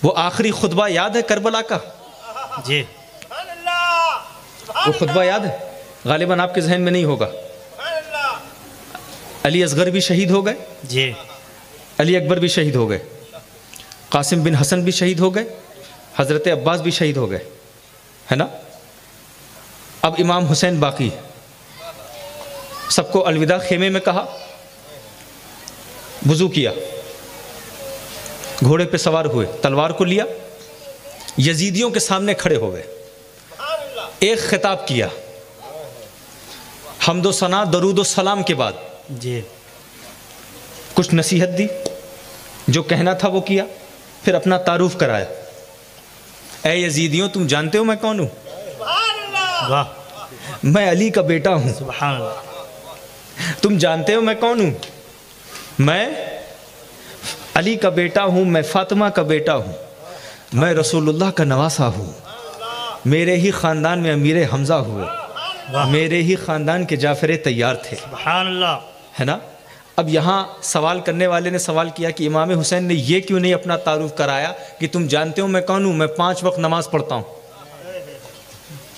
वो आखिरी खुतबा याद है करबला का? जी, वो खुतबा याद है? गालिबन आपके जहन में नहीं होगा। अली असगर भी शहीद हो गए जी, अली अकबर भी शहीद हो गए, कासिम बिन हसन भी शहीद हो गए, हज़रत अब्बास भी शहीद हो गए, है ना। अब इमाम हुसैन बाकी है। सबको अलविदा खेमे में कहा, वुज़ू किया, घोड़े पे सवार हुए, तलवार को लिया, यजीदियों के सामने खड़े हो गए, एक खिताब किया, हम्दो सना दरूदो सलाम के बाद जी, कुछ नसीहत दी, जो कहना था वो किया, फिर अपना तारुफ कराया। ऐ यजीदियों, तुम जानते हो मैं कौन हूँ? वाह, मैं अली का बेटा हूँ। सुभान अल्लाह। तुम जानते हो मैं कौन हूँ? मैं अली का बेटा हूँ, मैं फातिमा का बेटा हूँ, मैं रसूलुल्लाह का नवासा हूँ, मेरे ही ख़ानदान में अमीर हमज़ा हुए, मेरे ही ख़ानदान के जाफ़र तैयार थे। सुभान अल्लाह, है ना। अब यहाँ सवाल करने वाले ने सवाल किया कि इमाम हुसैन ने ये क्यों नहीं अपना तारुफ कराया कि तुम जानते हो मैं कौन हूँ? मैं 5 वक्त नमाज पढ़ता हूँ।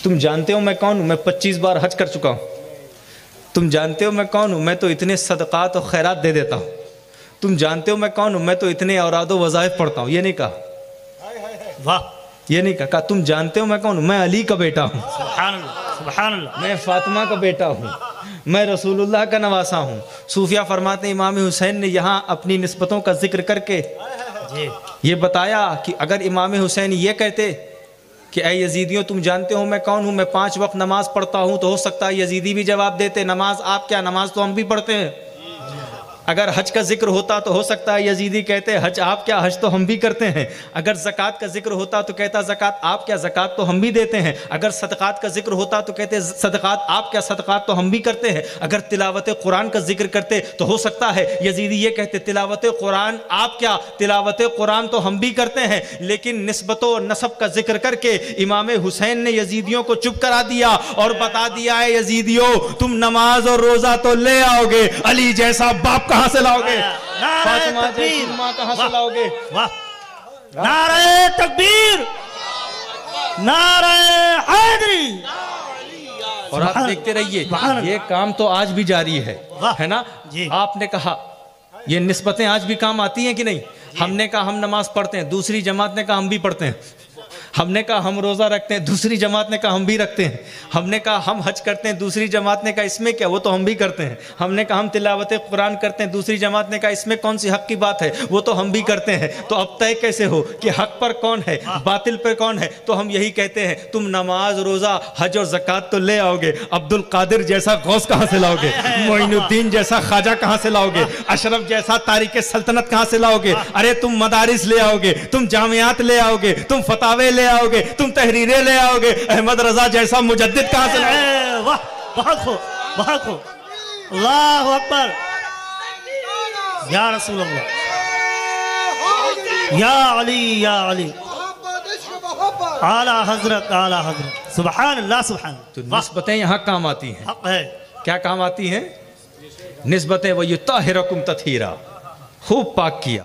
तुम जानते हो मैं कौन हूँ? मैं 25 बार हज कर चुका हूँ। तुम जानते हो मैं कौन हूँ? मैं तो इतने सदक़ात और खैरात दे देता हूँ। तुम जानते हो मैं कौन हूँ? मैं तो इतने औरादो वज़ाइफ पढ़ता हूँ। ये नहीं कहा, वाह, ये नहीं कहा। तुम जानते हो मैं कौन हूँ? मैं अली का बेटा हूँ, सुभान अल्लाह, सुभान अल्लाह, मैं फातिमा का बेटा हूँ, मैं रसूलुल्लाह का नवासा हूँ। सूफिया फरमाते हैं इमाम हुसैन ने यहाँ अपनी निस्बतों का जिक्र करके जी, ये बताया कि अगर इमाम हुसैन ये कहते कि ऐ यजीदियों, तुम जानते हो मैं कौन हूँ? मैं 5 वक्त नमाज पढ़ता हूँ, तो हो सकता है यजीदी भी जवाब देते, नमाज आप क्या, नमाज तो हम भी पढ़ते हैं। अगर हज का जिक्र होता तो हो सकता है यजीदी कहते हज आप क्या, हज तो हम भी करते हैं। अगर ज़कात का जिक्र होता तो कहता ज़कात आप क्या, ज़कात तो हम भी देते हैं। अगर सदक़ात का जिक्र होता तो कहते सदक़ात आप क्या, सदक़ात तो हम भी करते हैं। अगर तिलावत कुरान का जिक्र करते तो हो सकता है यजीदी ये कहते तिलावत कुरान आप क्या, तिलावत कुरान तो हम भी करते हैं। लेकिन निस्बतो नसब का जिक्र करके इमाम हुसैन ने यजीदियों को चुप करा दिया और बता दिया है यजीदियों, तुम नमाज और रोज़ा तो ले आओगे, अली जैसा बाप कहाँ से लाओगे? फातिमा जैसी माँ कहाँ से लाओगे? वाह, नारे तकबीर, नारे हैदरी। और आप देखते रहिए, ये काम तो आज भी जारी है ना। आपने कहा ये निस्बतें आज भी काम आती हैं कि नहीं? हमने कहा हम नमाज पढ़ते हैं, दूसरी जमात ने कहा हम भी पढ़ते हैं। हमने कहा हम रोज़ा रखते हैं, दूसरी जमात ने कहा हम भी रखते हैं। हमने कहा हम हज करते हैं, दूसरी जमात ने कहा इसमें क्या, वो तो हम भी करते हैं। हमने कहा हम तिलावत कुरान करते हैं, दूसरी जमात ने कहा इसमें कौन सी हक की बात है, वो तो हम भी करते हैं। तो अब तय कैसे हो कि हक पर कौन है, बातिल पर कौन है? तो हम यही कहते हैं, तुम नमाज, रोज़ा, हज और ज़कात तो ले आओगे, अब्दुल कादिर जैसा गौस कहाँ से लाओगे? मोइनुद्दीन जैसा ख्वाजा कहाँ से लाओगे? अशरफ जैसा तारिक सल्तनत कहाँ से लाओगे? अरे तुम मदारिस ले आओगे, तुम जामियात ले आओगे, तुम फतावे ले आओगे, तुम तहरीरें ले आओगे, अहमद रजा जैसा मुजद्दिद कहां से लाओगे? वाह, बहुत खूब, बहुत खूब, अल्लाहु अकबर, या रसूल अल्लाह, या अली, या अली, आला हजरत, आला हजरत, सुभान अल्लाह, सुभान। तो निस्बतें यहाँ काम आती हैं। हक है, क्या काम आती हैं? निस्बतें, वयुत्ताहिरकुम तत्हीरा, खूब पाक किया।